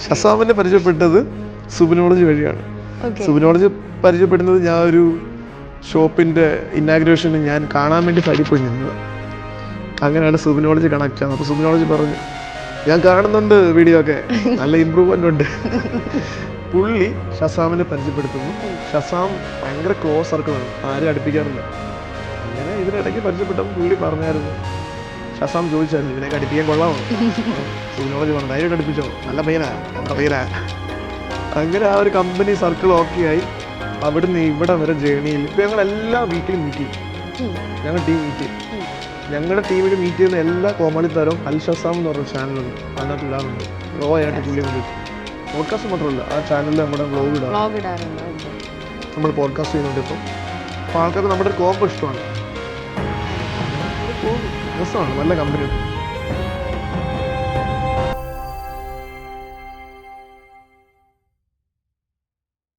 ഷസാമിനെ പരിചയപ്പെട്ടത് സുബിനോളജി വഴിയാണ്. സുബിനോളജി പരിചയപ്പെടുന്നത് ഞാൻ ഒരു ഷോപ്പിൻ്റെ ഇന്നാഗ്രേഷന് ഞാൻ കാണാൻ വേണ്ടി സൈഡിൽ പോയി നിന്നത്. അങ്ങനെയാണ് സുബിനോളജി കണക്ട് ആവുന്നത്. അപ്പോൾ സുബിനോളജി പറഞ്ഞു, ഞാൻ കാണുന്നുണ്ട് വീഡിയോ ഒക്കെ, നല്ല ഇമ്പ്രൂവ്മെൻ്റ് ഉണ്ട്. പുള്ളി ഷസാമിനെ പരിചയപ്പെടുത്തുന്നു. ഷസാം ഭയങ്കര ക്ലോസ് സർക്കിളാണ്, ആരും അടുപ്പിക്കാറില്ല. അങ്ങനെ ഇതിനിടയ്ക്ക് പരിചയപ്പെട്ടപ്പോൾ പുള്ളി പറഞ്ഞായിരുന്നു, ഷസാം ചോദിച്ചായിരുന്നു ഇതിനൊക്കെ അടുപ്പിക്കാൻ കൊള്ളാമോ? സുബിനോളജി പറഞ്ഞു ധൈര്യമായിട്ട് അടുപ്പിച്ചോ, നല്ല പയ്യനാ, നമ്മുടെ പയ്യനാ. അങ്ങനെ ആ ഒരു കമ്പനി സർക്കിൾ ഓക്കെ ആയി. അവിടുന്ന് ഇവിടെ വരെ ജേണിയിൽ ഇപ്പം ഞങ്ങൾ എല്ലാ വീക്കിലും മീറ്റ് ചെയ്യും. ഞങ്ങൾ ടീം മീറ്റ് ചെയ്യും. ഞങ്ങളുടെ ടീമിൽ മീറ്റ് ചെയ്യുന്ന എല്ലാ കോമഡി താരവും അൽ ഷസാം എന്ന് പറഞ്ഞ ചാനലുണ്ട്, അതിനകത്ത് ഇടാറുണ്ട്. റോ ആയിട്ട് പുള്ളി വേണ്ടിയിട്ട് പോഡ്കാസ്റ്റ് മാത്രമല്ല, ആ ചാനലിൽ നമ്മുടെ വ്ലോഗ് ഇടാറുണ്ട്. നമ്മൾ പോഡ്കാസ്റ്റ് ചെയ്യുന്നുണ്ട് ഇപ്പം. അപ്പോൾ ആൾക്കാർക്ക് നമ്മുടെ ഒരു കോമ്പ് ഇഷ്ടമാണ്, രസമാണ്, നല്ല കമ്പനി.